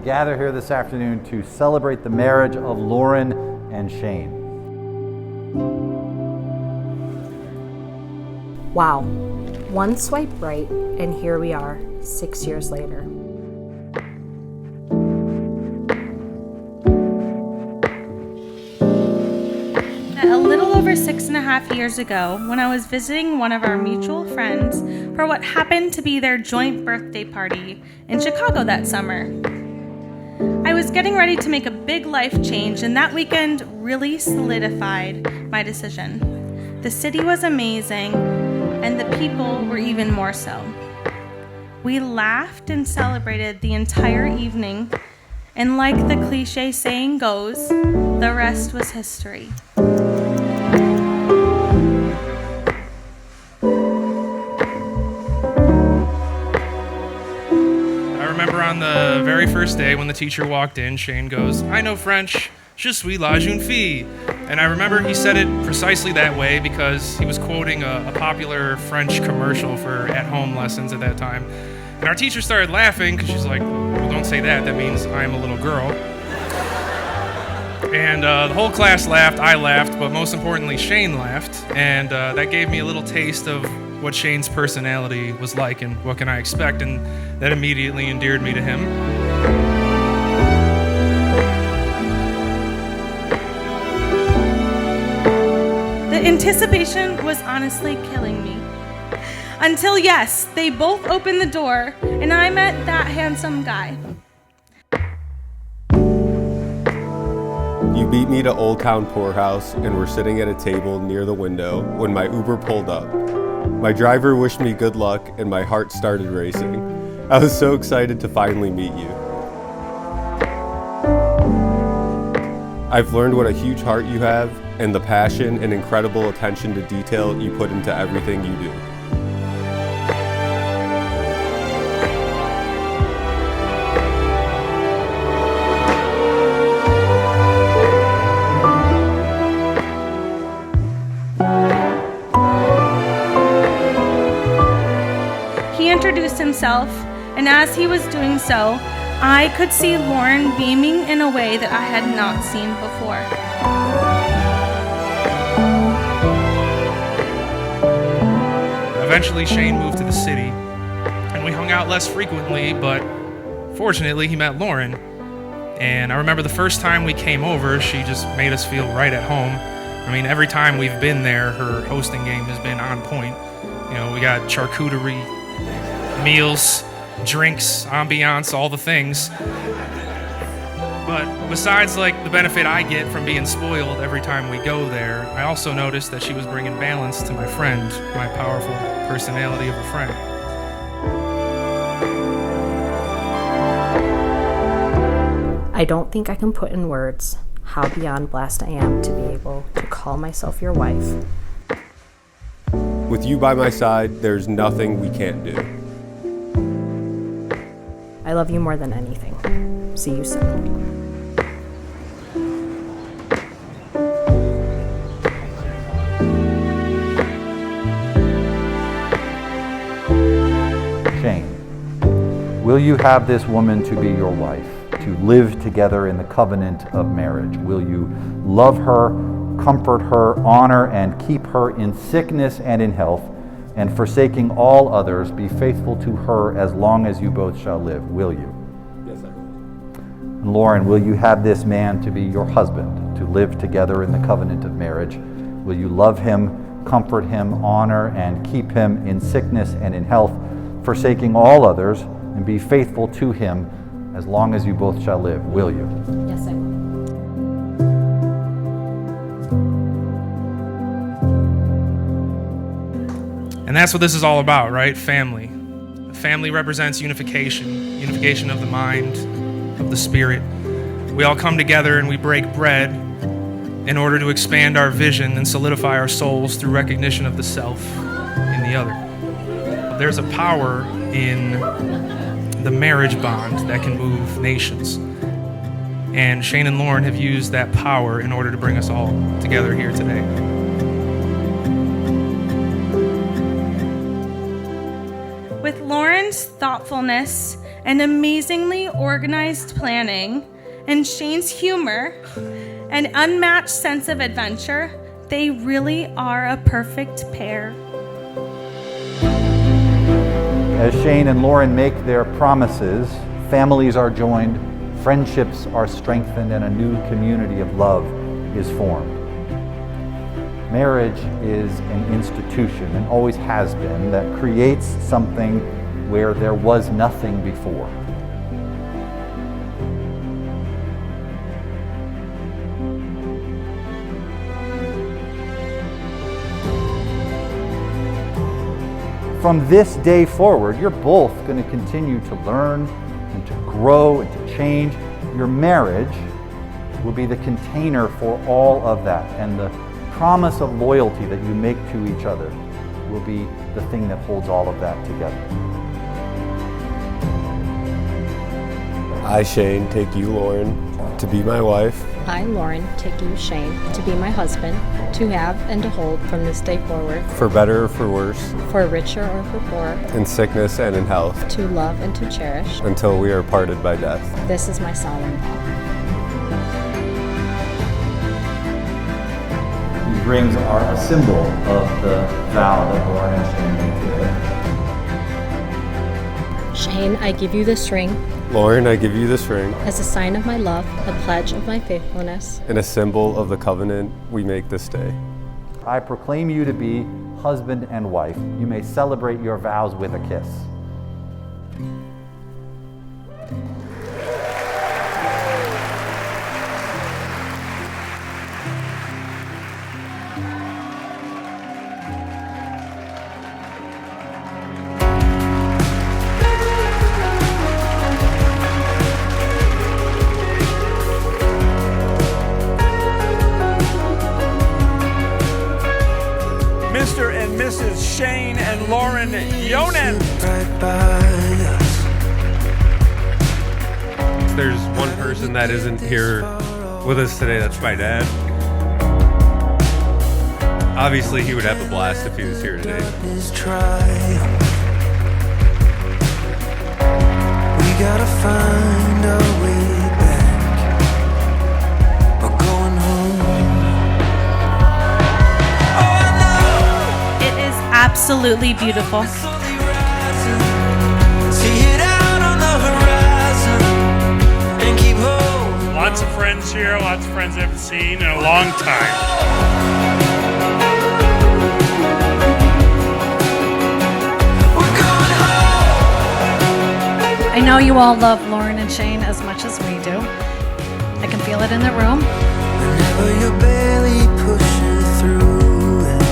gather here this afternoon to celebrate the marriage of Lauryn and Shane. Wow, one swipe right, and here we are, 6 years later. A little over 6.5 years ago, when I was visiting one of our mutual friends for what happened to be their joint birthday party in Chicago that summer. I was getting ready to make a big life change, and that weekend really solidified my decision. The city was amazing, and the people were even more so. We laughed and celebrated the entire evening, and like the cliche saying goes, the rest was history. I remember on the very first day when the teacher walked in, Shane goes, "I know French, je suis la jeune fille." And I remember he said it precisely that way because he was quoting a popular French commercial for at-home lessons at that time. And our teacher started laughing because she's like, "Well, don't say that, that means I'm a little girl." And the whole class laughed, I laughed, but most importantly, Shane laughed. And that gave me a little taste of what Shane's personality was like and what can I expect, and that immediately endeared me to him. The anticipation was honestly killing me. Until, yes, they both opened the door and I met that handsome guy. You beat me to Old Town Poorhouse and were sitting at a table near the window when my Uber pulled up. My driver wished me good luck and my heart started racing. I was so excited to finally meet you. I've learned what a huge heart you have and the passion and incredible attention to detail you put into everything you do. He introduced himself, and as he was doing so, I could see Lauryn beaming in a way that I had not seen before. Eventually, Shane moved to the city, and we hung out less frequently, but fortunately, he met Lauryn. And I remember the first time we came over, she just made us feel right at home. I mean, every time we've been there, her hosting game has been on point. You know, we got charcuterie, meals, drinks, ambiance, all the things. But besides like the benefit I get from being spoiled every time we go there, I also noticed that she was bringing balance to my friend, my powerful personality of a friend. I don't think I can put in words how beyond blessed I am to be able to call myself your wife. With you by my side, there's nothing we can't do. I love you more than anything. See you soon. Shane, will you have this woman to be your wife, to live together in the covenant of marriage? Will you love her, comfort her, honor and keep her in sickness and in health, and forsaking all others, be faithful to her as long as you both shall live? Will you? Yes, I will. And Lauryn, will you have this man to be your husband, to live together in the covenant of marriage? Will you love him, comfort him, honor and keep him in sickness and in health, forsaking all others, and be faithful to him as long as you both shall live? Will you? Yes, I will. And that's what this is all about, right? Family. Family represents unification, unification of the mind, of the spirit. We all come together and we break bread in order to expand our vision and solidify our souls through recognition of the self in the other. There's a power in the marriage bond that can move nations. And Shane and Lauryn have used that power in order to bring us all together here today. With Lauryn's thoughtfulness and amazingly organized planning, and Shane's humor and unmatched sense of adventure, they really are a perfect pair. As Shane and Lauryn make their promises, families are joined, friendships are strengthened, and a new community of love is formed. Marriage is an institution, and always has been, that creates something where there was nothing before. From this day forward, you're both going to continue to learn and to grow and to change. Your marriage will be the container for all of that, and the promise of loyalty that you make to each other will be the thing that holds all of that together. I, Shane, take you, Lauryn, to be my wife. I, Lauryn, take you, Shane, to be my husband, to have and to hold from this day forward, For better or for worse, for richer or for poorer, in sickness and in health, to love and to cherish. until we are parted by death. This is my solemn vow. These rings are a symbol of the vow that Lauryn and Shane made together. Shane, I give you this ring Lauryn, I give you this ring, as a sign of my love, a pledge of my faithfulness. and a symbol of the covenant we make this day. I proclaim you to be husband and wife. You may celebrate your vows with a kiss. Mr. and Mrs. Shane and Lauryn Yonan. There's one person that isn't here with us today, that's my dad. Obviously, he would have a blast if he was here today. We gotta find our way back. We're going home. Oh, I know. It is absolutely beautiful. Slowly rising. See it out on the horizon and keep holding. Lots of friends here, lots of friends I haven't seen in a long time. We're going home. I know you all love Lauryn and Shane as much as we do. I can feel it in the room. Whenever you're barely pushing through it.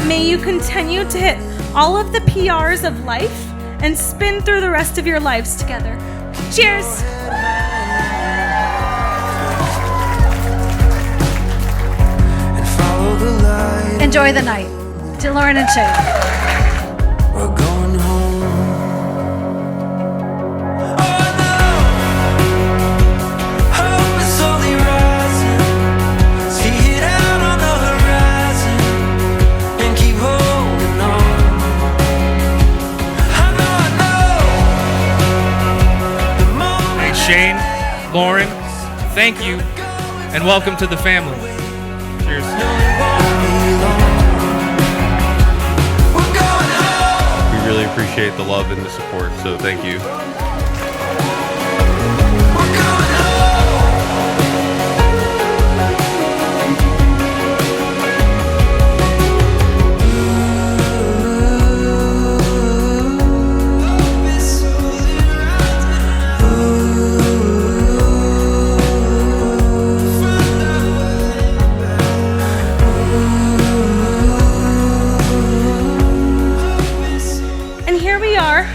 May you continue to hit all of the PRs of life and spin through the rest of your lives together. Cheers! And follow the light. Enjoy the night. To Lauryn and Shane. We're going home. Oh, I know. Hope is slowly rising. See it out on the horizon and keep holding on. I know. The moment Hey, Shane, Lauryn, thank you, and welcome to the family. Cheers. we're going home. We really appreciate the love and the support, so thank you. We're going And here we are,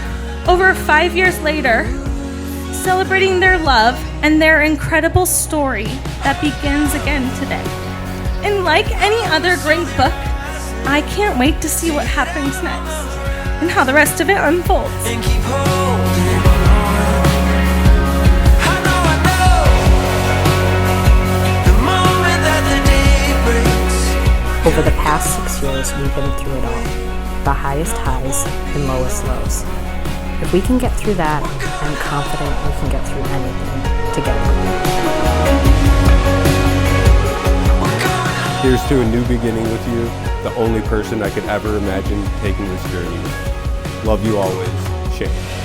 over 5 years later, celebrating their love and their incredible story that begins again today. And like any other great book, I can't wait to see what happens next and how the rest of it unfolds. and keep holding on. I know. The moment that the day breaks. Over the past 6 years, we've been through it all. the highest highs and lowest lows. If we can get through that, I'm confident we can get through anything together. Here's to a new beginning with you, the only person I could ever imagine taking this journey with. Love you always, Shane.